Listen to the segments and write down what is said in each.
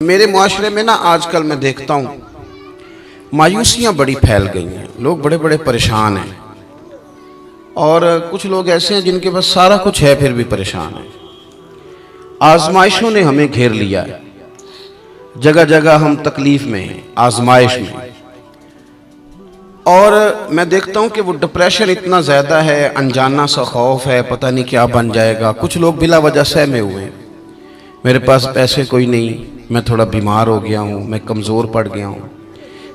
मेरे मुआशरे में ना आजकल मैं देखता हूँ मायूसियाँ बड़ी फैल गई हैं। लोग बड़े बड़े परेशान हैं और कुछ लोग ऐसे हैं जिनके पास सारा कुछ है फिर भी परेशान हैं। आजमाइशों ने हमें घेर लिया है, जगह जगह हम तकलीफ में हैं, आजमाइश में। और मैं देखता हूँ कि वो डिप्रेशन इतना ज़्यादा है, अनजाना सा खौफ है, पता नहीं क्या बन जाएगा। कुछ लोग बिला वजह सहमे हुए हैं, मेरे पास पैसे कोई नहीं, मैं थोड़ा बीमार हो गया हूँ, मैं कमज़ोर पड़ गया हूँ।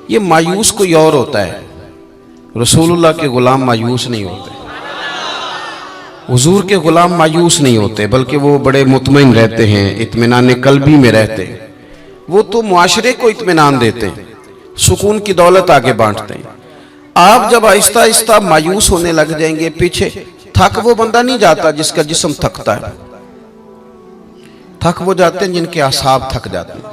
ये मायूस कोई और होता है, रसूलुल्लाह के ग़ुलाम मायूस नहीं होते, हुजूर के ग़ुलाम मायूस नहीं होते, बल्कि वो बड़े मुतमईन रहते हैं, इत्मीनान कल्बी में रहते हैं। वो तो मुआशरे को इत्मीनान देते हैं, सुकून की दौलत आगे बांटते हैं। आप जब आहिस्ता आहिस्ता मायूस होने लग जाएंगे, पीछे थक वो बंदा नहीं जाता जिसका जिस्म थकता है, थक वो जाते हैं जिनके आसाब थक जाते हैं,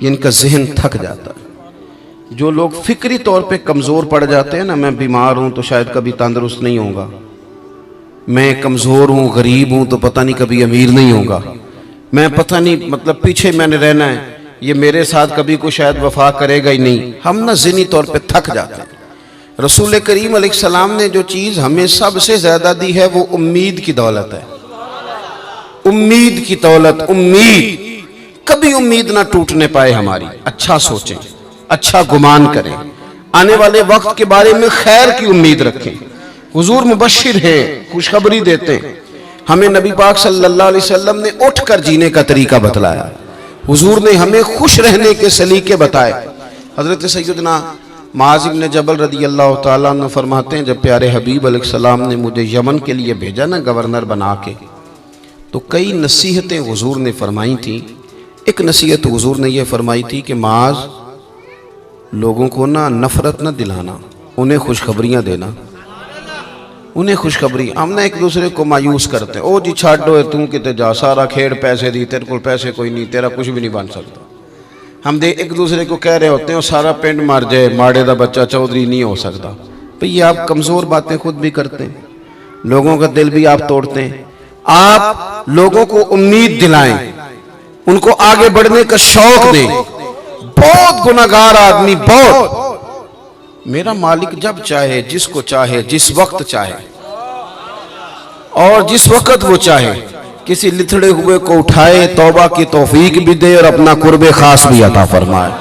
जिनका जहन थक जाता है। जो लोग फिक्री तौर पे कमज़ोर पड़ जाते हैं ना, मैं बीमार हूँ तो शायद कभी तंदुरुस्त नहीं होगा, मैं कमज़ोर हूँ, गरीब हूँ तो पता नहीं कभी अमीर नहीं होगा, मैं पता नहीं मतलब पीछे मैंने रहना है, ये मेरे साथ कभी कोई शायद वफा करेगा ही नहीं। हम ना ज़हनी तौर पे थक जाते हैं। रसूल करीम अलैहिस्सलाम ने जो चीज़ हमें सबसे ज़्यादा दी है वो उम्मीद की दौलत है। उम्मीद की दौलत, उम्मीद, कभी उम्मीद ना टूटने पाए हमारी। अच्छा सोचें, अच्छा गुमान करें, आने वाले वक्त के बारे में खैर की उम्मीद रखें। हुजूर मुबश्शिर हैं, खुशखबरी देते हैं। हमें नबी पाक सल्लल्लाहु अलैहि वसल्लम ने उठकर जीने का तरीका बतलाया, हुजूर ने हमें खुश रहने के सलीके बताए। हजरत सैयदना मुआज़ इब्न जबल रदियल्लाहु ताला अन्हु फरमाते हैं, जब प्यारे हबीब अलैहिस्सलाम ने मुझे यमन के लिए भेजा ना गवर्नर बना के, तो कई नसीहतें हुजूर ने फरमाई थी। एक नसीहत हुजूर ने यह फरमाई थी कि माज, लोगों को ना नफरत न दिलाना, उन्हें खुशखबरियाँ देना, उन्हें खुशखबरी। हम ना एक दूसरे को मायूस करते हैं, ओ जी छाड़ो तू किते जा, सारा खेड़ पैसे दी, तेरे को पैसे कोई नहीं, तेरा कुछ भी नहीं बन सकता। हम एक दूसरे को कह रहे होते हैं सारा पिंड मर जाए, माड़े दा बच्चा चौधरी नहीं हो सकता। भई आप कमज़ोर बातें खुद भी करते हैं, लोगों का दिल भी आप तोड़ते हैं। आप लोगों को उम्मीद दिलाएं, उनको आगे बढ़ने का शौक दें। बहुत गुनाहगार आदमी, बहुत, मेरा मालिक जब चाहे, जिसको चाहे, जिस वक्त चाहे और जिस वक्त वो चाहे, किसी लिथड़े हुए को उठाए, तौबा की तौफीक भी दे और अपना कुर्बे खास भी अता फरमाए।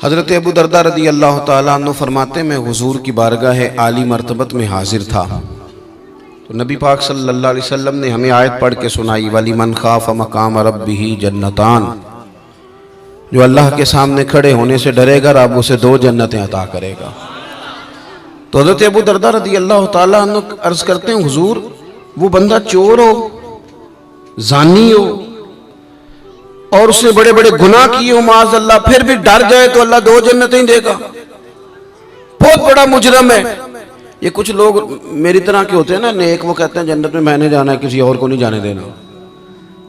हजरत अबू दरदा रदी अल्लाह ताला अन्हु फरमाते, मैं हुजूर की बारगाह आली मर्तबत में हाजिर था, तो नबी पाक सल्लल्लाहु अलैहि वसल्लम ने हमें आयत पढ़ के सुनाई, वली मन खाफ मकाम रब्बिही जन्नतान, जो अल्लाह के सामने खड़े होने से डरेगा, रब उसे 2 जन्नतें अता करेगा। तो हज़रत अबू दरदा रज़ी अल्लाह ताला अन्हु अर्ज़ करते हैं, हुजूर वो बंदा चोर हो, जानी हो और उसने बड़े बड़े गुनाह किए हो माज़ अल्लाह, फिर भी डर जाए तो अल्लाह 2 जन्नतें देगा, बहुत बड़ा मुजरम है। ये कुछ लोग मेरी तरह के होते हैं ना नेक, वो कहते हैं जन्नत में मैंने जाना है, किसी और को नहीं जाने देना,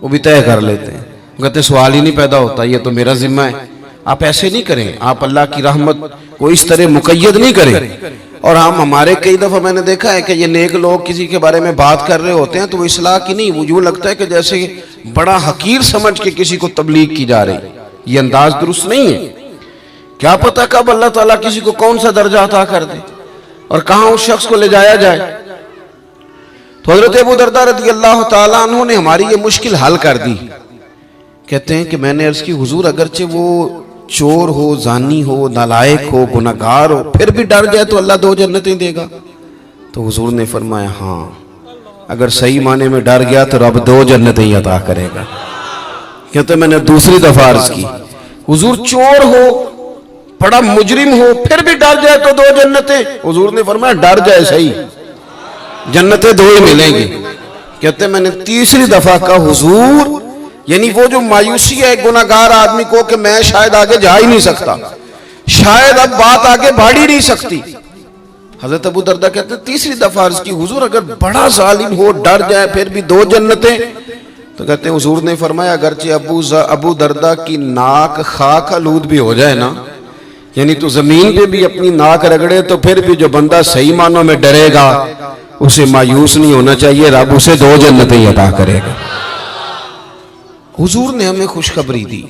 वो भी तय कर लेते हैं, कहते सवाल ही नहीं पैदा होता, ये तो मेरा जिम्मा है। आप ऐसे नहीं करें, आप अल्लाह की रहमत को इस तरह मुकय्यद नहीं करें। और हमारे कई दफ़ा मैंने देखा है कि ये नेक लोग किसी के बारे में बात कर रहे होते हैं तो वो इस्लाह की नहीं, वो यूँ लगता है कि जैसे बड़ा हकीर समझ के किसी को तबलीग की जा रही। ये अंदाज दुरुस्त नहीं है। क्या पता कब अल्लाह ताला किसी को कौन सा दर्जा अता कर दे और कहाँ उस शख्स को ले जाया जाए। तो हज़रत अबू दरदा रज़ी अल्लाह ताला अन्हु ने हमारी ये मुश्किल हल कर दी। कहते हैं कि मैंने अर्ज़ की, हुजूर अगरचे वो चोर हो, जानी हो, नालायक हो, गुनहगार हो, फिर भी डर जाए तो अल्लाह 2 जन्नतें देगा। तो हुजूर ने फरमाया, हाँ अगर सही माने में डर गया तो रब 2 जन्नतें ही अता करेगा। कहते मैंने दूसरी दफा अर्ज़ की, हुजूर चोर हो, बड़ा मुजरिम हो, फिर भी डर जाए तो 2 जन्नतें। हुजूर ने फरमाया डर जाए सही, जन्नतें 2 ही मिलेंगी। कहते मैंने तीसरी दफा कहा, हुजूर यानी वो जो मायूसी है गुनाहगार आदमी को कि मैं शायद आगे जा ही नहीं सकता, शायद अब बात आगे बढ़ ही नहीं सकती। हजरत अबू दरदा कहते तीसरी दफा अर्ज़ की, हुजूर अगर बड़ा जालिम हो, डर जाए, फिर भी 2 जन्नतें। तो कहते हैं हुजूर ने फरमाया, अगरचे अबू दरदा की नाक खाक आलूद भी हो जाए ना, यानी तो जमीन पे भी अपनी नाक रगड़े, तो फिर भी जो बंदा सही मानों में डरेगा उसे मायूस नहीं होना चाहिए, रब उसे 2 जन्नतें अता करेगा। हुजूर ने हमें खुशखबरी दी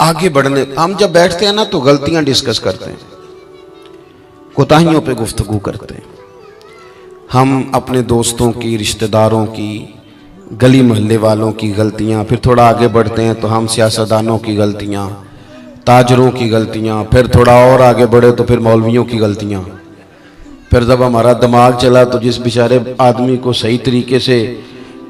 आगे बढ़ने। हम जब बैठते हैं ना तो गलतियां डिस्कस करते हैं, कोताहियों पे गुफ्तगू करते हैं। हम अपने दोस्तों की, रिश्तेदारों की, गली मोहल्ले वालों की गलतियां, फिर थोड़ा आगे बढ़ते हैं तो हम सियासतदानों की गलतियां, ताजरों की गलतियां, फिर थोड़ा और आगे बढ़े तो फिर मौलवियों की गलतियां। फिर जब हमारा दिमाग चला तो जिस बेचारे आदमी को सही तरीके से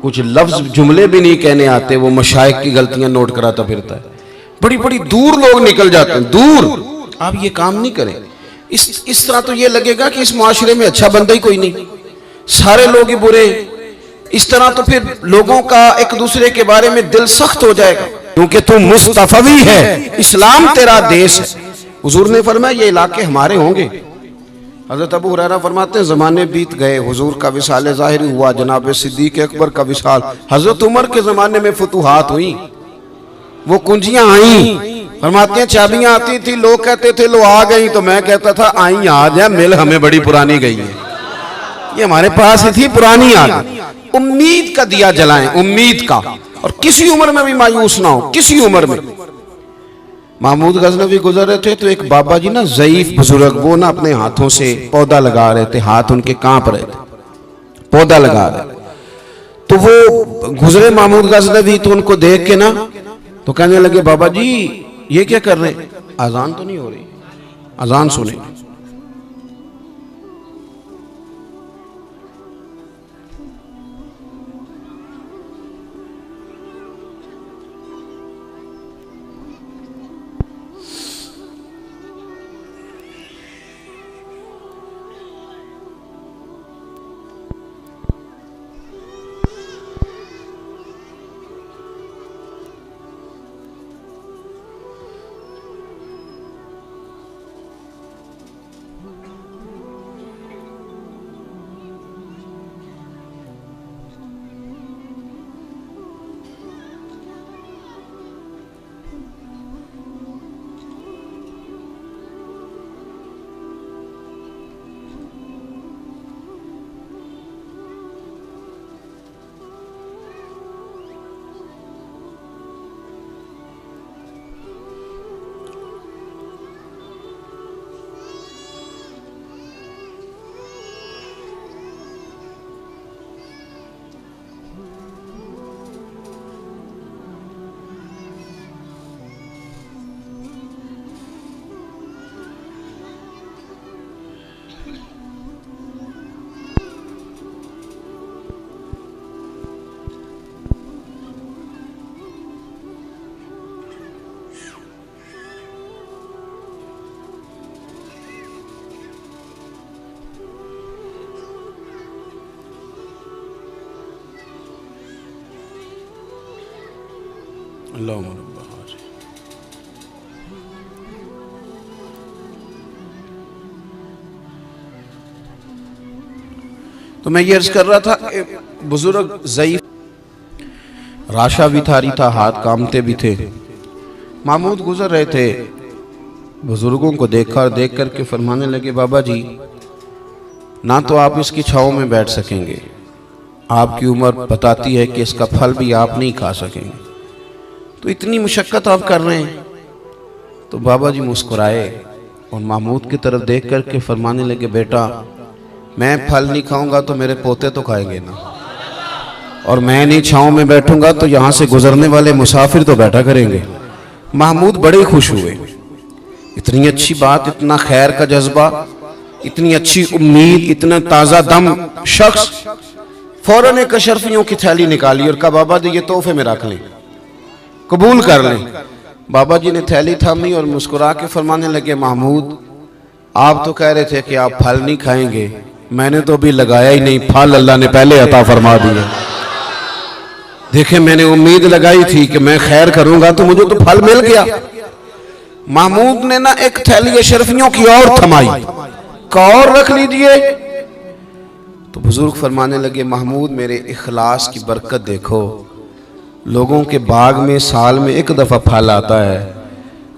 कुछ लफ्ज जुमले भी नहीं कहने आते, वो मशाइख की गलतियां नोट कराता फिरता है। बड़ी बड़ी दूर लोग निकल जाते हैं, दूर। आप ये काम नहीं करें। इस तरह तो ये लगेगा कि इस मुआशरे में अच्छा बंदा ही कोई नहीं, सारे लोग ही बुरे। इस तरह तो फिर लोगों का एक दूसरे के बारे में दिल सख्त हो जाएगा, क्योंकि तुम मुस्तफवी है, इस्लाम तेरा देश है। हुजूर ने फरमाया ये इलाके हमारे होंगे। हज़रत अबू हुरैरा फरमाते हैं ज़माने बीत गए, हुजूर का विसाल ज़ाहिर हुआ, जनाब सिद्दीक़ अकबर का विसाल, हज़रत उमर के ज़माने में फतूहात हुई, वो कुंजियां आई। फरमाते हैं चाबियां आती थी, लोग कहते थे लो आ गई, तो मैं कहता था आई आज है, मिल हमें बड़ी पुरानी गई है, ये हमारे पास ही थी, पुरानी आ गई। उम्मीद का दिया जलाएं, उम्मीद का। और किसी उम्र में भी मायूस ना हो, किसी उम्र में। महमूद गजनवी गुजर रहे थे तो एक बाबा जी ना ज़ईफ बुजुर्ग, वो ना अपने हाथों से पौधा लगा रहे थे, हाथ उनके कांप रहे थे, पौधा लगा रहे। तो वो गुजरे महमूद गजनवी, तो उनको देख के ना तो कहने लगे बाबा जी ये क्या कर रहे हैं, अजान तो नहीं हो रही, अजान सुने। तो मैं ये अर्ज कर रहा था, बुजुर्ग ज़ईफ, राशा भी थारी था, हाथ कामते भी थे। महमूद गुजर रहे थे, बुजुर्गों को देख कर के फरमाने लगे बाबा जी ना तो आप इसकी छाँव में बैठ सकेंगे, आपकी उम्र बताती है कि इसका फल भी आप नहीं खा सकेंगे, तो इतनी मुशक्क़त आप कर रहे हैं। तो बाबा जी मुस्कुराए और महमूद की तरफ देख कर के फरमाने लगे बेटा मैं फल नहीं खाऊंगा तो मेरे पोते तो खाएंगे ना, और मैं नहीं छाँव में बैठूंगा तो यहाँ से गुजरने वाले मुसाफिर तो बैठा करेंगे। महमूद बड़े खुश हुए, इतनी अच्छी बात, इतना खैर का जज्बा, इतनी अच्छी उम्मीद, इतना ताज़ा दम शख्स। फौरन एक अशरफियों की थैली निकाली और कहा बाबा जी ये तोहफे में रख लें, कबूल कर लें। बाबा जी ने थैली थामी और मुस्कुरा के फरमाने लगे महमूद आप तो कह रहे थे कि आप फल नहीं खाएंगे, मैंने तो अभी लगाया ही नहीं, फल अल्लाह ने पहले अता फरमा दिया। देखे मैंने उम्मीद लगाई थी कि मैं खैर करूंगा तो मुझे तो फल मिल गया। महमूद ने ना एक थैली अशरफियों की और थमाई, का और रख लीजिए। तो बुजुर्ग फरमाने लगे महमूद मेरे इखलास की बरकत देखो, लोगों के बाग में साल में एक दफा फल आता है,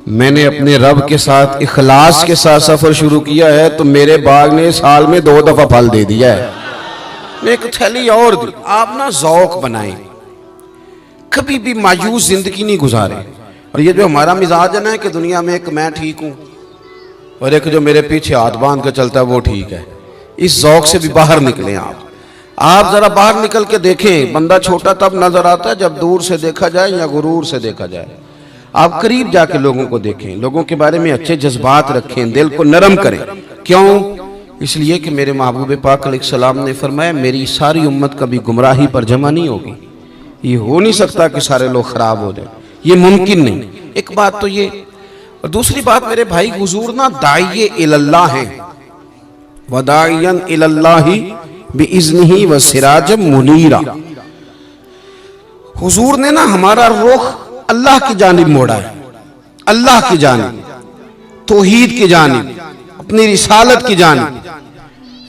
मैंने अपने रब के साथ इखलास के साथ सफर शुरू किया है तो मेरे बाग ने साल में 2 दफा फल दे दिया है। एक थैली और दी। आप ना ज़ौक़ बनाएं, कभी भी मायूस जिंदगी नहीं गुजारे। और ये जो हमारा मिजाज है ना कि दुनिया में एक मैं ठीक हूँ और एक जो मेरे पीछे हाथ बांध के चलता है वो ठीक है, इस ज़ौक़ से भी बाहर निकलें। आप जरा बाहर निकल के देखें, बंदा छोटा तब नजर आता है जब दूर से देखा जाए या गुरूर से देखा जाए। आप करीब जाके लोगों को देखें, लोगों के बारे में अच्छे जज्बात रखें, दिल को नरम करें। क्यों? इसलिए कि मेरे महबूब पाक अलैहिस्सलाम ने फरमाया मेरी सारी उम्मत कभी गुमराही पर जमा नहीं होगी। ये हो नहीं सकता कि सारे लोग खराब हो जाए, ये मुमकिन नहीं। एक बात तो ये, और दूसरी बात मेरे भाई, हुजूर ना दाइये इलल्लाह हैं, वदाइयन इलल्लाही बिइज़्निही व सिराजम मुनीरा। हुजूर ने ना हमारा रुख अल्लाह की जानिब मोड़ा है, अल्लाह की जानिब, तौहीद की जानिब, अपनी रिसालत की जानिब।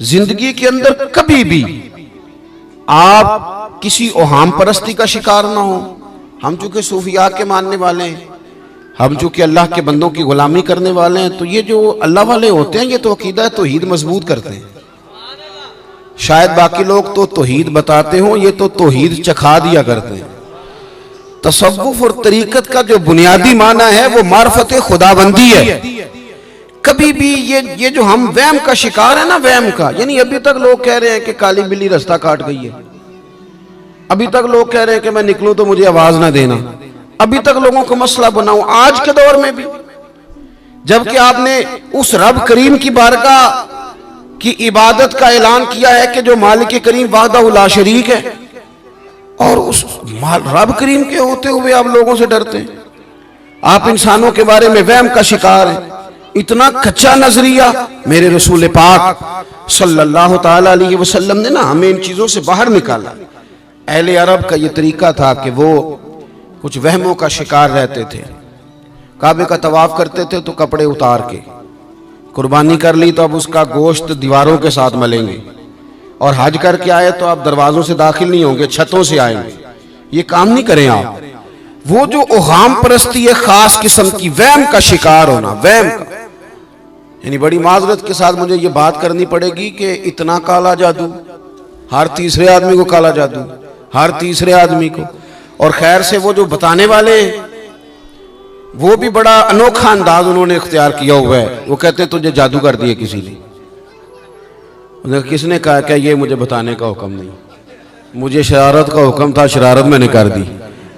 जिंदगी के अंदर कभी भी आप किसी ओहाम परस्ती का शिकार ना हो। हम चूंकि सूफिया के मानने वाले हैं, हम चूंकि अल्लाह के बंदों की गुलामी करने वाले हैं, तो ये जो अल्लाह वाले होते हैं ये तो अकीदा तौहीद मजबूत करते हैं। शायद बाकी लोग तो तौहीद बताते हों, ये तो तौहीद चखा दिया करते हैं। तसव्वुफ और तरीकत का जो बुनियादी माना है वो मार्फत खुदाबंदी है। कभी भी ये जो हम वहम का शिकार है ना, वहम का, यानी अभी तक लोग कह रहे हैं कि काली बिल्ली रास्ता काट गई है, अभी तक लोग कह रहे हैं कि मैं निकलूं तो मुझे आवाज ना देना, अभी तक लोगों को मसला बनाऊं, आज के दौर में भी, जबकि आपने उस रब करीम की बारगाह की इबादत का ऐलान किया है कि जो मालिक करीम वाहदहू ला शरीक है, और उस रब करीम के होते हुए आप लोगों से डरते हैं। आप इंसानों के बारे में वहम का शिकार हैं। इतना कच्चा नजरिया मेरे रसूल पाक सल्लल्लाहु ताला अलैहि वसल्लम ने ना हमें इन चीजों से बाहर निकाला। अहले अरब का ये तरीका था कि वो कुछ वहमों का शिकार रहते थे। काबे का तवाफ करते थे तो कपड़े उतार के, कुर्बानी कर ली तो अब उसका गोश्त दीवारों के साथ मलेंगे, और हज करके आए तो आप दरवाजों से दाखिल नहीं होंगे, छतों से आएंगे। ये काम नहीं करें आप। वो जो ओहाम परस्ती है, खास किस्म की वहम का शिकार होना, वहम का, यानी बड़ी माजरत के साथ मुझे ये बात करनी पड़ेगी कि इतना काला जादू, हर तीसरे आदमी को काला जादू, हर तीसरे आदमी को। और खैर से वो जो बताने वाले, वो भी बड़ा अनोखा अंदाज उन्होंने इख्तियार किया हुआ है। वो कहते तुझे जादू कर दिए किसी ने। किसने कहा क्या ये मुझे बताने का हुक्म नहीं, मुझे शरारत का हुक्म था, शरारत मैंने कर दी,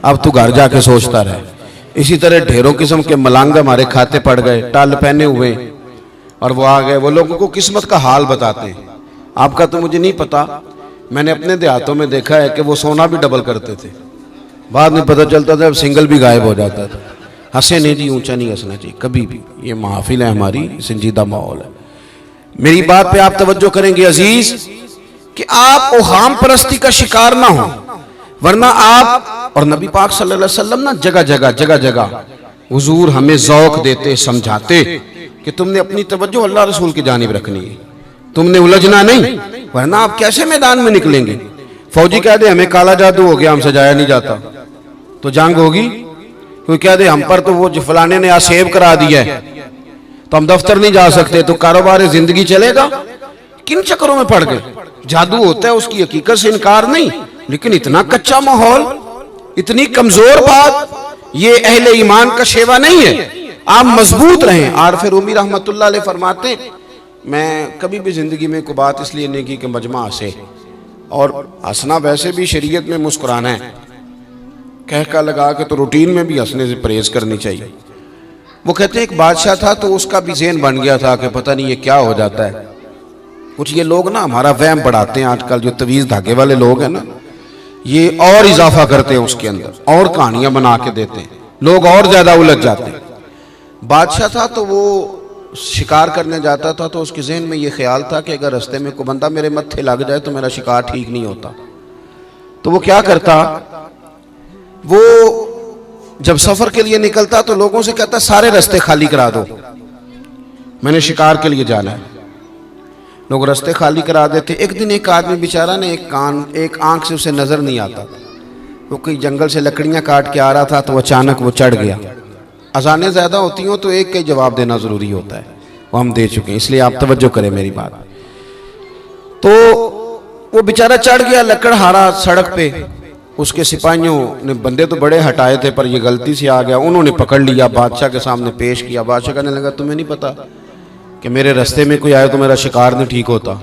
अब तू घर जाके सोचता रहे। इसी तरह ढेरों किस्म के मलांग हमारे खाते पड़ गए, टल पहने हुए, और वो आ गए। वो लोगों को किस्मत का हाल बताते हैं। आपका तो मुझे नहीं पता, मैंने अपने देहातों में देखा है कि वो सोना भी डबल करते थे, बाद में पता चलता था अब सिंगल भी गायब हो जाता था। हंसे नहीं जी, ऊंचा नहीं हंसना चाहिए कभी भी, ये महफिल है हमारी, संजीदा माहौल है। मेरी बात पे आप तवज्जो करेंगे अजीज कि आप ओहाम परस्ती का शिकार ना हो, वरना आप और नबी पाक सल्लल्लाहु अलैहि वसल्लम ना जगह जगह हुजूर हमें ज़ौक़ देते, समझाते कि तुमने अपनी तवज्जो अल्लाह रसूल की जानिब रखनी है, तुमने उलझना नहीं, वरना आप कैसे मैदान में निकलेंगे। फौजी कह दे हमें काला जादू हो गया, हमसे जाया नहीं जाता, तो जंग होगी। कोई कह दे हम पर तो वो फलाने ने आसेब करा दिया है तो हम दफ्तर नहीं जा सकते, तो कारोबार जिंदगी चलेगा। किन चक्करों में पड़ गए। जादू होता है, उसकी हकीकत से इनकार नहीं, लेकिन इतना कच्चा माहौल, इतनी कमजोर बात, ये अहले ईमान का शेवा नहीं है। आप मजबूत रहें। आरफ रूमी रहमतुल्लाह अलैह फरमाते, मैं कभी भी जिंदगी में कोई बात इसलिए नहीं की कि मजमा हंसे, और हंसना वैसे भी शरीयत में मुस्कुराना है, कह का लगा के तो रूटीन में भी हंसने से परहेज करनी चाहिए। वो कहते हैं एक बादशाह था तो उसका भी ज़हन बन गया था कि पता नहीं ये क्या हो जाता है। कुछ ये लोग ना हमारा वहम बढ़ाते हैं आजकल, जो तवीज़ धागे वाले लोग हैं ना, ये और इजाफा करते हैं उसके अंदर, और कहानियां बना के देते हैं, लोग और ज्यादा उलझ जाते हैं। बादशाह था तो वो शिकार करने जाता था तो उसके जहन में ये ख्याल था कि अगर रास्ते में कोई बंदा मेरे मत्थे लग जाए तो मेरा शिकार ठीक नहीं होता। तो वो क्या करता, वो जब सफर के लिए निकलता तो लोगों से कहता सारे रास्ते खाली करा दो, मैंने शिकार के लिए जाना है। लोग रास्ते खाली करा देते। एक दिन एक आदमी बेचारा ने एक आंख से उसे नजर नहीं आता, वो कोई जंगल से लकड़ियां काट के आ रहा था तो अचानक वो चढ़ गया। अजानें ज्यादा होती हो तो एक का जवाब देना जरूरी होता है, वो हम दे चुके हैं, इसलिए आप तवज्जो करें मेरी बात। तो वो बेचारा चढ़ गया लकड़हारा सड़क पे, उसके सिपाहियों ने, बंदे तो बड़े हटाए थे पर ये गलती से आ गया, उन्होंने पकड़ लिया, बादशाह के सामने पेश किया। बादशाह कहने लगा तुम्हें नहीं पता कि मेरे रास्ते में कोई आए तो मेरा शिकार नहीं ठीक होता,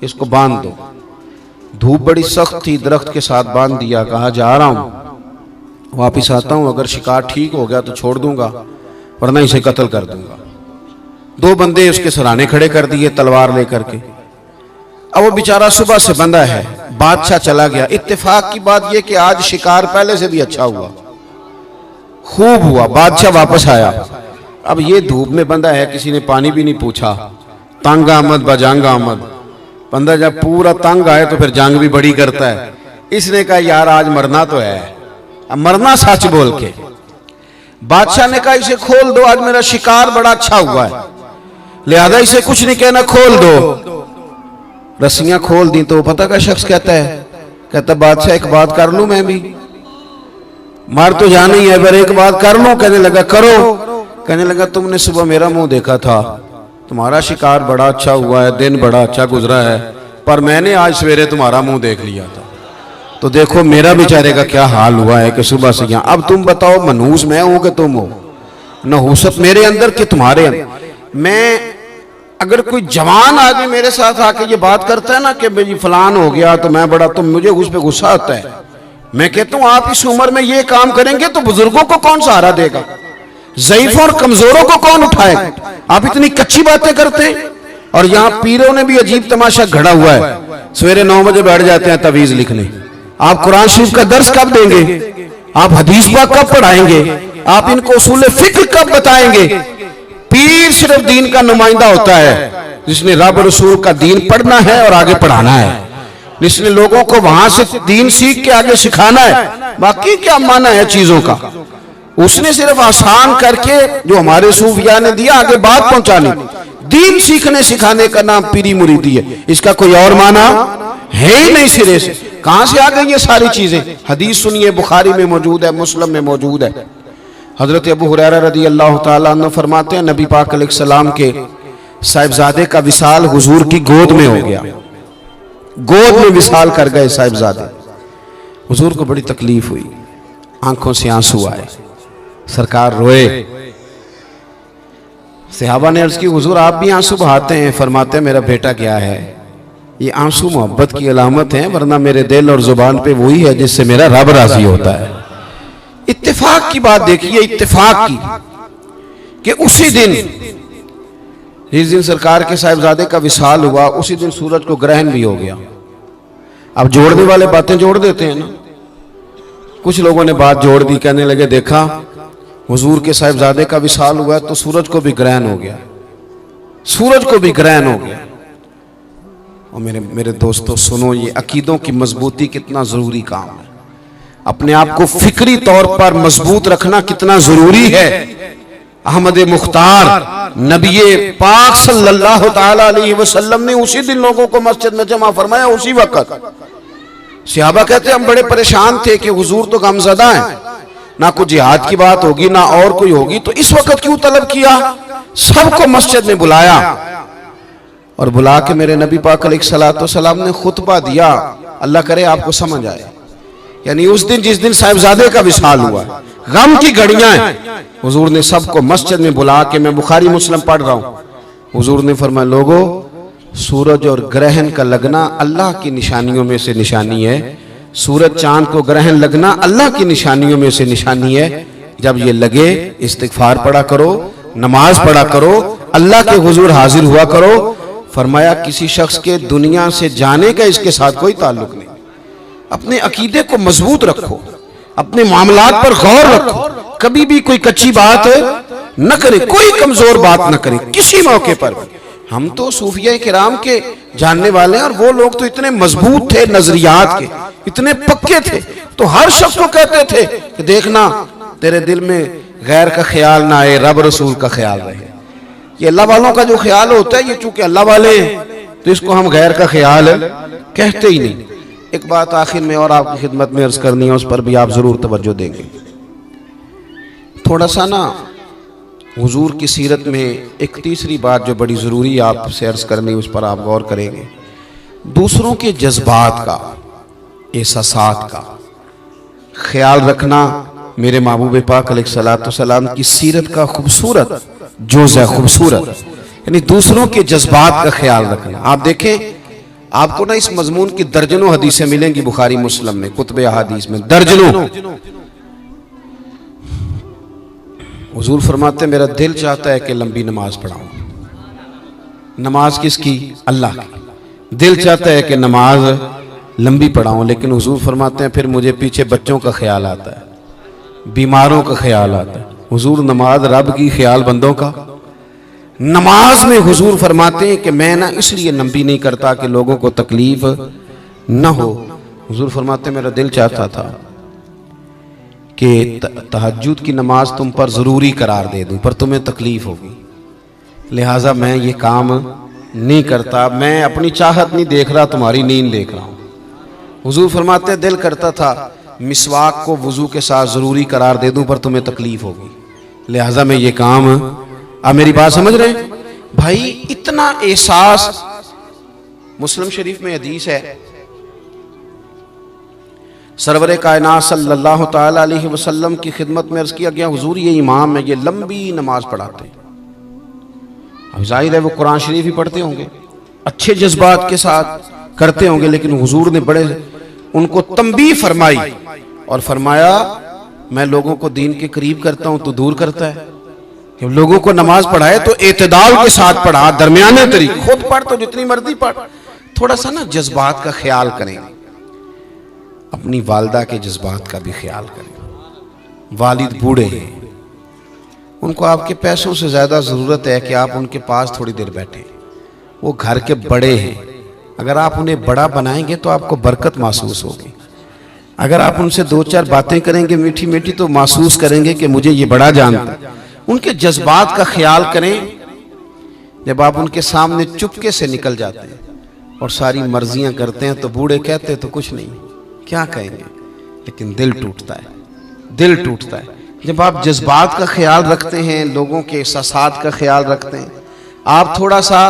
इसको बांध दो। धूप बड़ी सख्त थी, दरख्त के साथ बांध दिया। कहा जा रहा हूँ, वापिस आता हूँ, अगर शिकार ठीक हो गया तो छोड़ दूंगा वरना इसे कत्ल कर दूंगा। दो बंदे उसके सराहने खड़े कर दिए तलवार लेकर के। अब वो बेचारा सुबह से बंधा है, बादशाह चला गया। इत्तेफाक की बात यह कि आज शिकार पहले से भी अच्छा हुआ, खूब हुआ। बादशाह वापस आया, अब ये धूप में बंधा है, किसी ने पानी भी नहीं पूछा। तंग आमद बजंग आमद, बंदा जब पूरा तंग आए तो फिर जंग भी बड़ी करता है। इसने कहा यार आज मरना तो है, अब मरना सच बोल के। बादशाह ने कहा इसे खोल दो, आज मेरा शिकार बड़ा अच्छा हुआ है, लिहाजा इसे कुछ नहीं कहना, खोल दो। रस्सियां खोल दी तो पता क्या शख्स कहता है, कहता बादशाह एक बात कर लूं मैं भी, मार तो जाना ही है पर एक बात कर लूं। कहने लगा करो। कहने लगा तुमने सुबह मेरा मुंह देखा था, तुम्हारा शिकार बड़ा अच्छा हुआ है, दिन बड़ा अच्छा गुजरा है, पर मैंने आज सवेरे तुम्हारा मुंह देख लिया था, तो देखो मेरा बेचारे का क्या हाल हुआ है कि सुबह से यहाँ। अब तुम बताओ मनहूस मैं हूं कि तुम हो, नहूसत मेरे अंदर कि तुम्हारे अंदर। मैं अगर कोई जवान आदमी मेरे साथ आके ये बात करता है ना कि भाई फलान हो गया तो मैं बड़ा, तो मुझे उस पर गुस्सा आता है। मैं कहता हूं आप इस उम्र में ये काम करेंगे तो बुजुर्गों को कौन सहारा देगा, ज़ईफों और कमजोरों को कौन उठाएगा। आप इतनी कच्ची बातें करते हैं। और यहाँ पीरों ने भी अजीब तमाशा घड़ा हुआ है, सवेरे 9 बजे बैठ जाते हैं तवीज लिखने। आप कुरान शरीफ का दर्स कब देंगे, आप हदीस पाक कब पढ़ाएंगे, आप इनको उसूल फिक्र कब बताएंगे। पीर सिर्फ दीन का नुमाइंदा होता है जिसने रब रसूल का दीन पढ़ना है और आगे पढ़ाना है, जिसने लोगों को वहां से दीन सीख के आगे सिखाना है। बाकी क्या माना है चीजों का, उसने सिर्फ आसान करके जो हमारे सूफिया ने दिया आगे बात पहुंचानी। दीन सीखने सिखाने का नाम पीरी मुरीदी है, इसका कोई और माना है ही नहीं। सिरे से कहां से आ गई ये सारी चीजें। हदीस सुनिए, बुखारी में मौजूद है, मुस्लिम में मौजूद है। हजरत अबू हुरैरा रदी अल्लाह ताला अन्हु फरमाते हैं नबी पाक अलैहिस्सलाम के साहिबजादे का विसाल हुजूर की गोद में हो गया, गोद में विसाल कर गए साहिबजादे। हुजूर को बड़ी तकलीफ हुई, आंखों से आंसू आए, सरकार रोए। सहाबा ने अर्ज की हुजूर आप भी आंसू बहाते हैं। फरमाते हैं मेरा बेटा क्या है, ये आंसू मोहब्बत की अलामत है, वरना मेरे दिल और जुबान पे वही है जिससे मेरा रब राजी होता है। इत्तेफाक की बात देखिए, इत्तेफाक की कि उसी दिन जिस दिन सरकार के साहिबजादे का विसाल हुआ उसी दिन सूरज को ग्रहण भी हो गया। अब जोड़ने वाले बातें जोड़ देते हैं ना, कुछ लोगों ने बात जोड़ दी, कहने लगे देखा हुजूर के साहिबजादे का विसाल हुआ तो सूरज को भी ग्रहण हो गया, सूरज को भी ग्रहण हो गया। और मेरे दोस्तों सुनो, ये अकीदों की मजबूती कितना जरूरी काम है, अपने आप को फिक्री तौर पर मजबूत रखना कितना जरूरी है। अहमद मुख्तार नबी पाक सल्लल्लाहु ताला अलैहि वसल्लम ने उसी दिन लोगों को मस्जिद में जमा फरमाया, उसी वक्त। सहाबा कहते हम बड़े परेशान थे कि हुजूर तो गमज़दा हैं, ना कोई जिहाद की बात होगी ना और कोई होगी, तो इस वक्त क्यों तलब किया। सबको मस्जिद में बुलाया और बुला के मेरे नबी पाक अलैहिस्सलाम ने खुतबा दिया। अल्लाह करे आपको समझ आए, यानी उस दिन जिस दिन साहिबजादे का विसाल हुआ, गम की घड़ियां हैं, हुजूर ने सबको मस्जिद में बुला के, मैं बुखारी मुस्लिम पढ़ रहा हूं, हुजूर ने फरमाया लोगों सूरज और ग्रहण का लगना अल्लाह की निशानियों में से निशानी है। सूरज चांद को ग्रहण लगना अल्लाह की निशानियों में से निशानी है। जब ये लगे इस्तिगफार पढ़ा करो, नमाज पढ़ा करो, अल्लाह के हुजूर हाजिर हुआ करो। फरमाया किसी शख्स के दुनिया से जाने का इसके साथ कोई ताल्लुक नहीं। अपने अकीदे को मजबूत रखो, अपने मामलात पर गौर रखो, कभी भी कोई कच्ची बात न करे, कोई कमजोर बात न करे किसी मौके पर। हम तो सूफिया किराम के जानने वाले हैं और वो लोग तो इतने मजबूत थे, नजरियात के इतने पक्के थे, तो हर शख्स को कहते थे कि देखना तेरे दिल में गैर का ख्याल ना आए, रब रसूल का ख्याल रहे। ये अल्लाह वालों का जो ख्याल होता है, ये चूंकि अल्लाह वाले हैं तो इसको हम गैर का ख्याल कहते ही नहीं। एक बात आखिर में और आपकी खिदमत में अर्ज करनी है, उस पर भी आप जरूर तवज्जो देंगे। थोड़ा सा ना हुजूर की सीरत में एक तीसरी बात जो बड़ी ज़रूरी आपसे अर्ज करनी, उस पर आप गौर करेंगे। दूसरों के जज्बात का, एहसासात का, ख्याल रखना मेरे महबूब पाक अलैहिस्सलाम की सीरत का खूबसूरत जोज़ है, खूबसूरत, यानी दूसरों के जज्बात का ख्याल रखना। आप देखें, आपको ना इस मजमून की दर्जनों हदीसें मिलेंगी बुखारी मुस्लिम में, कुतुब अहादीस में, दर्जनों। हुजूर फरमाते मेरा दिल चाहता है कि लंबी नमाज पढ़ाऊं। नमाज किसकी? अल्लाह की। दिल चाहता है कि नमाज लंबी पढ़ाऊं, लेकिन हुजूर फरमाते हैं फिर मुझे पीछे बच्चों का ख्याल आता है, बीमारों का ख्याल आता है। हुजूर नमाज रब की, ख्याल बंदों का। नमाज में हुजूर फरमाते हैं कि मैं ना इसलिए लंबी नहीं करता कि लोगों को तकलीफ न हो। हुजूर फरमाते हैं मेरा दिल चाहता था कि तहज्जुद की नमाज तुम पर ज़रूरी करार दे दूं, पर तुम्हें तकलीफ होगी, लिहाजा मैं ये काम नहीं करता। मैं अपनी चाहत नहीं देख रहा, तुम्हारी नींद देख रहा हूँ। हुजूर फरमाते दिल करता था मिसवाक को वुजू के साथ ज़रूरी करार दे दूं, पर तुम्हें तकलीफ होगी, लिहाजा मैं ये काम। आप मेरी बात समझ रहे हैं भाई? इतना एहसास। मुस्लिम शरीफ में हदीस है, सरवरे कायनात सल्लल्लाहु ताला अलैहि वसल्लम की खिदमत में अर्ज किया गया, हुजूर ये इमाम है, ये लंबी नमाज पढ़ाते हैं। अब जाहिर है वो कुरान शरीफ ही पढ़ते होंगे, अच्छे जज्बात के साथ करते होंगे, लेकिन हुजूर ने बड़े उनको तंबीह फरमाई और फरमाया मैं लोगों को दीन के करीब करता हूं, तो दूर करता है। कि लोगों को नमाज पढ़ाए तो एतदाल के साथ पढ़ा, दरमियाने तरीके। खुद पढ़ तो जितनी मर्जी पढ़, थोड़ा सा ना जज्बात का ख्याल करें, अपनी वालदा के जज्बात का भी ख्याल करें। वालिद बूढ़े हैं, उनको आपके पैसों से ज्यादा जरूरत है कि आप उनके पास थोड़ी देर बैठे। वो घर के बड़े हैं, अगर आप उन्हें बड़ा बनाएंगे तो आपको बरकत महसूस होगी। अगर आप उनसे दो चार बातें करेंगे मीठी मीठी, तो महसूस करेंगे कि मुझे ये बड़ा जानता है। उनके जज्बात का ख्याल करें। जब आप उनके सामने चुपके से निकल जाते हैं और सारी मर्जियां करते हैं, तो बूढ़े कहते तो कुछ नहीं, क्या कहेंगे, लेकिन दिल टूटता है, दिल टूटता है। जब आप जज्बात का ख्याल रखते हैं, लोगों के एहसासात का ख्याल रखते हैं, आप थोड़ा सा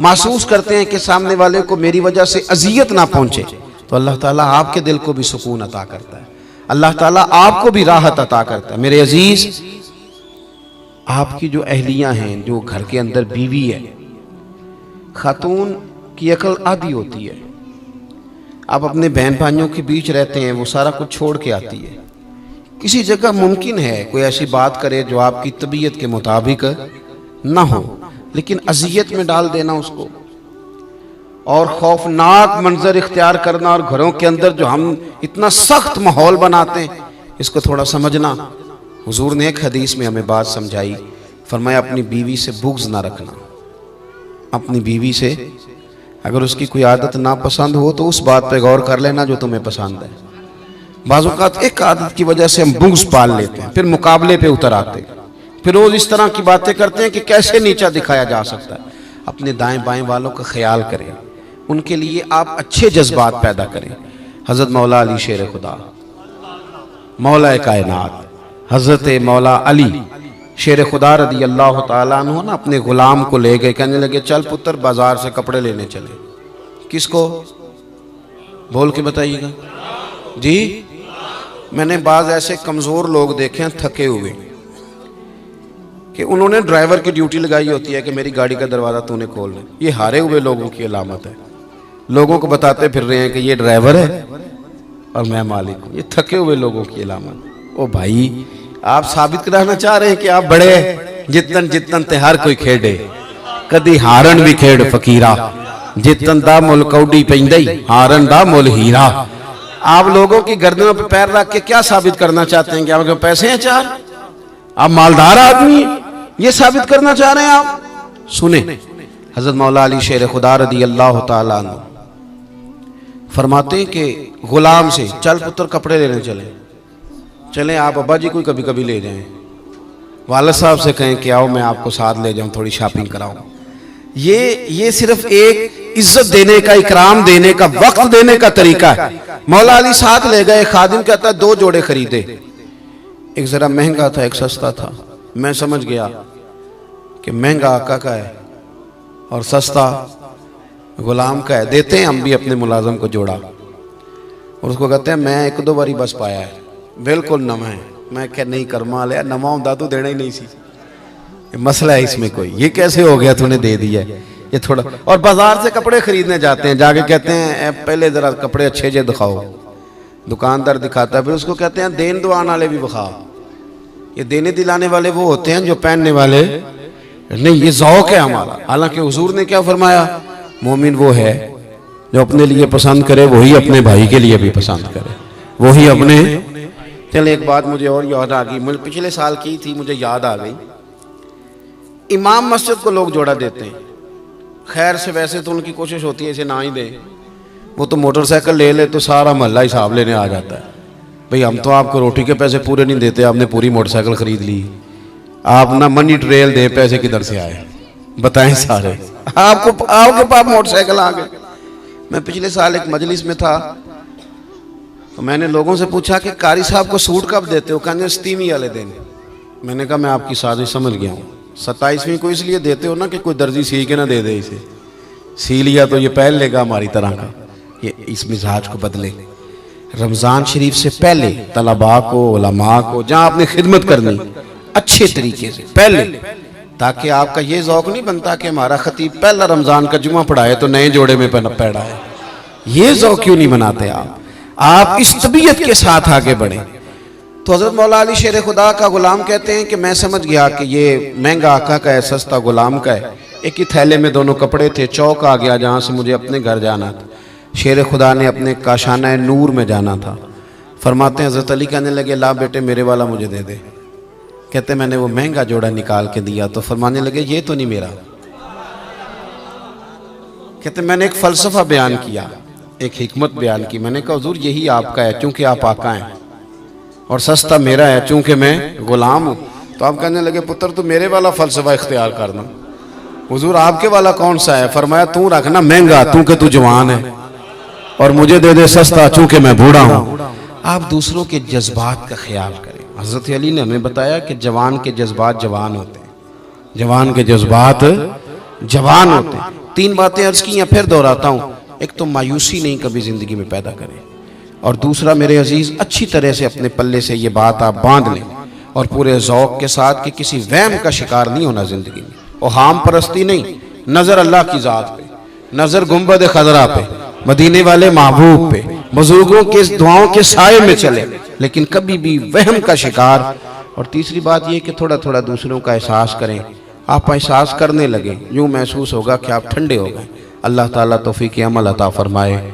महसूस करते हैं कि सामने वाले को मेरी वजह से अजियत ना पहुंचे, तो अल्लाह ताला आपके दिल को भी सुकून अता करता है, अल्लाह ताला आपको भी राहत अता करता है। मेरे अजीज, आपकी जो अहलियां हैं, जो घर के अंदर बीवी है, खातून की अकल आधी होती है। आप अपने बहन भाइयों के बीच रहते हैं, वो सारा कुछ छोड़ के आती है। किसी जगह मुमकिन है कोई ऐसी बात करे जो आपकी तबीयत के मुताबिक ना हो, लेकिन अजियत में डाल देना उसको, और खौफनाक मंजर इख्तियार करना, और घरों के अंदर जो हम इतना सख्त माहौल बनाते हैं, इसको थोड़ा समझना। हुजूर ने एक हदीस में हमें बात समझाई, फरमाया अपनी बीवी से बुग़्ज़ ना रखना। अपनी बीवी से अगर उसकी कोई आदत ना पसंद हो तो उस बात पे गौर कर लेना जो तुम्हें पसंद है। बाज़ औक़ात एक आदत की वजह से हम बुग़्ज़ पाल लेते हैं, फिर मुकाबले पे उतर आते हैं, फिर रोज इस तरह की बातें करते हैं कि कैसे नीचा दिखाया जा सकता है। अपने दाएं बाएं वालों का ख्याल करें, उनके लिए आप अच्छे जज्बात पैदा करें। हज़रत मौला अली शेर खुदा, मौला कायनात हज़रत मौला अली शेर खुदा रदी अल्लाह ताला अन्हु ना अपने गुलाम को ले गए, कहने लगे चल पुत्र बाजार से कपड़े लेने चले। किसको? बोल के बताइएगा जी। मैंने बाज ऐसे कमजोर लोग देखे हैं थके हुए, कि उन्होंने ड्राइवर की ड्यूटी लगाई होती है कि मेरी गाड़ी का दरवाजा तूने खोलना। ये हारे हुए लोगों की अलामत है। लोगों को बताते फिर रहे हैं कि ये ड्राइवर है और मैं मालिक हूं। ये थके हुए लोगों की अलामत। ओ भाई, आप साबित कराना चाह रहे हैं कि आप बड़े हैं। जितन जितन ते हर कोई खेडे, कदी हारन भी खेड फकीरा, जितन दा मुल कौडी पैंदई, हारन दा मुल हीरा। आप लोगों की गर्दनों पर पैर रख के क्या साबित करना चाहते हैं कि आपके पैसे हैं चार, आप मालदार आदमी, ये साबित करना चाह रहे हैं आप? सुने, हजरत मौला अली शेर खुदा रदी अल्लाह ताला अन्हु फरमाते हैं कि गुलाम से चल पुत्र कपड़े लेने चले आप अब्बा जी कोई कभी कभी ले जाएं, वालिद साहब से कहें कि आओ मैं आपको साथ ले जाऊं, थोड़ी शॉपिंग कराऊं। ये सिर्फ एक इज्जत देने का, इकराम देने का, वक्त देने का तरीका है। मौला अली साथ ले गए। खादिम कहता है 2 जोड़े खरीदे, एक जरा महंगा था एक सस्ता था। मैं समझ गया कि महंगा आका का है और सस्ता गुलाम का है, देते हैं हम भी अपने मुलाजम को जोड़ा। और उसको कहते हैं मैं 1-2 बारी बस पाया है, बिल्कुल नवा है। मैं क्या नहीं कर्मा लिया, नवा होता तो देना ही नहीं सी। मसला है इसमें कोई, ये कैसे हो गया तूने दे दिया ये थोड़ा। और बाजार से कपड़े खरीदने जाते हैं, जाके कहते हैं पहले जरा कपड़े अच्छे जे दिखाओ, दुकानदार दिखाता है, फिर उसको कहते हैं देन दुआन वाले भी दिखाओ। ये देने दिलाने वाले वो होते हैं जो पहनने वाले नहीं, ये ज़ौक़ है हमारा। हालांकि हुजूर ने क्या फरमाया, मोमिन वो है जो अपने लिए पसंद करे वही अपने भाई के लिए भी पसंद करे, वही अपने। चले एक बात मुझे और याद आ गई, मुझे पिछले साल की थी, मुझे याद आ गई। इमाम मस्जिद को लोग जोड़ा देते हैं, खैर से वैसे तो उनकी कोशिश होती है इसे ना ही दें। वो तो मोटरसाइकिल ले ले तो सारा मोहल्ला हिसाब लेने आ जाता है, भाई हम तो आपको रोटी के पैसे पूरे नहीं देते, आपने पूरी मोटरसाइकिल खरीद ली, आप ना मनी ट्रेल दे, पैसे किधर से आए बताएं सारे, आपको आपके पास मोटरसाइकिल आ गए। मैं पिछले साल एक मजलिस में था, तो मैंने लोगों से पूछा कि कारी साहब को सूट कब देते हो, कहने 27वीं वाले दिन। मैंने कहा मैं आपकी साजिश समझ गया हूँ, 27वीं को इसलिए देते हो ना कि कोई दर्जी सी के ना दे दे, इसे सी लिया तो ये पहन लेगा हमारी तरह का, ये इस मिजाज को बदले। रमज़ान शरीफ से पहले तलबा को, उलमा को, जहाँ आपने खिदमत करनी अच्छे तरीके से पहले, ताकि आपका ये ज़ौक़ नहीं बनता कि हमारा खतीब पहला रमज़ान का जुमा पढ़ाए तो नए जोड़े में पैड़ा है। ये ज़ौक़ क्यों नहीं बनाते आप इस तबीयत के साथ आगे बढ़े। तो हज़रत मौला अली शेर खुदा का गुलाम कहते हैं कि मैं समझ गया कि ये महंगा आका का है, सस्ता गुलाम का है। एक ही थैले में दोनों कपड़े थे, चौक आ गया जहाँ से मुझे अपने घर जाना था, शेर खुदा ने अपने काशाना नूर में जाना था। फरमाते हैं हज़रत अली कहने लगे ला बेटे मेरे वाला मुझे दे दे। कहते मैंने वो महंगा जोड़ा निकाल के दिया तो फरमाने लगे ये तो नहीं मेरा। कहते मैंने एक फ़लसफ़ा बयान किया, एक हिकमत बयान की, मैंने कहा हुजूर यही आपका है चूँकि आप आका हैं, और सस्ता मेरा है चूँकि मैं गुलाम हूँ। तो आप कहने लगे पुत्र तू मेरे वाला फ़लसफ़ा इख्तियार करना। हुजूर आपके वाला कौन सा है? फरमाया तू रखना महंगा चूँकि तू जवान है, और मुझे दे दे सस्ता चूँकि मैं बूढ़ा हूँ। आप दूसरों के जज्बात का ख्याल करें। हज़रत अली ने हमें बताया कि जवान के जज्बात जवान होते हैं, जवान के जज्बात जवान होते हैं। 3 बातें अर्ज़ की हैं, फिर दोहराता हूँ। एक तो मायूसी नहीं कभी ज़िंदगी में पैदा करें, और दूसरा मेरे अजीज़ अच्छी तरह से अपने पल्ले से ये बात आप बांध लें, और पूरे ज़ौक़ के साथ कि किसी वहम का शिकार नहीं होना ज़िंदगी में, और हाम परस्ती नहीं, नज़र अल्लाह की ज़ात पे, नज़र गुंबद खजरा पे, मदीने वाले महबूब पे, बुजुर्गों के दुआओं के साए में चले, लेकिन कभी भी वहम का शिकार। और तीसरी बात यह कि थोड़ा थोड़ा दूसरों का एहसास करें। आप एहसास करने लगे, यूँ महसूस होगा कि आप ठंडे हो गए। अल्लाह ताला तौफीक अमल अता फरमाए।